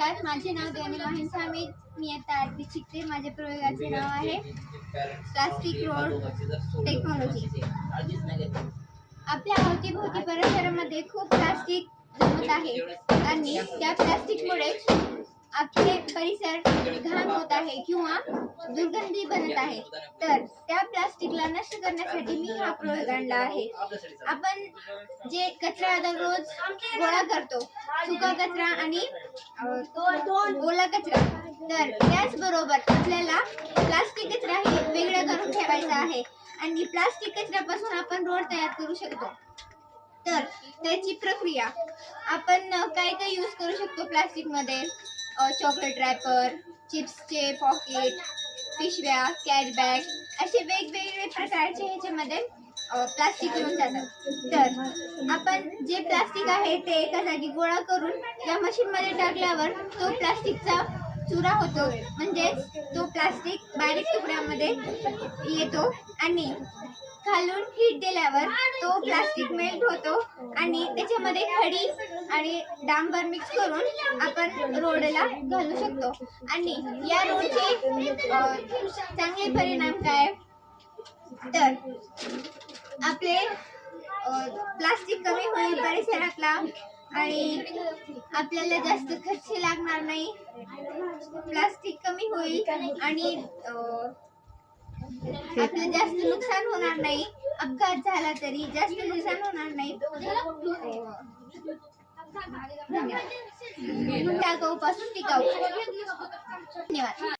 नमस्कार, माझे नाव देवनी महिंसा. मी आता 8वी शिकते. माझ्या प्रयोगाचे नाव आहे प्लास्टिक रोड टेक्नॉलॉजी. आपल्या अवतीभोवती परिसरामध्ये खूप प्लास्टिक जमत आहे आणि त्या प्लास्टिकमुळे आपले परिसर घाण होत आहे किंवा दुर्गंधी बनत आहे. तर त्या प्लास्टिकला नष्ट करण्यासाठी मी हा प्रयोग आणला आहे. आपण जे कचरा दररोज गोळा करतो, सुका कचरा आणि ओला कचरा, तर त्याचबरोबर आपल्याला प्लास्टिक कचरा हे वेगळं करून ठेवायचा आहे आणि प्लास्टिक कचऱ्यापासून आपण रोड तयार करू शकतो. तर त्याची प्रक्रिया आपण काय काय यूज करू शकतो प्लास्टिक मध्ये. चॉकलेट रॅपर, चिप्सचे पॉकेट, पिशव्या, कॅरी बॅग, असे वेगवेगळे प्रकारचे ह्याच्यामध्ये प्लास्टिक येऊन जातात. तर आपण जे प्लास्टिक आहे ते एका जागी गोळा करून या मशीन मध्ये टाकल्यावर तो प्लास्टिकचा चुरा होतो, म्हणजेच तो प्लास्टिक बारीक तुकड्यामध्ये येतो आणि खालून हीट दिल्यावर तो प्लास्टिक मेल्ट होतो आणि त्याच्यामध्ये खडी आणि डांबर मिक्स करून आपण रोडला घालू शकतो. आणि या रोडचे चांगले परिणाम काय, तर आपले प्लास्टिक कमी होईल परिसरातला आणि आपल्याला जास्त खर्च लागणार नाही. प्लास्टिक कमी होईल आणि आपलं जास्त नुकसान होणार नाही. अपघात झाला तरी जास्त नुकसान होणार नाही. टाकाऊ पासून टिकाऊ. धन्यवाद.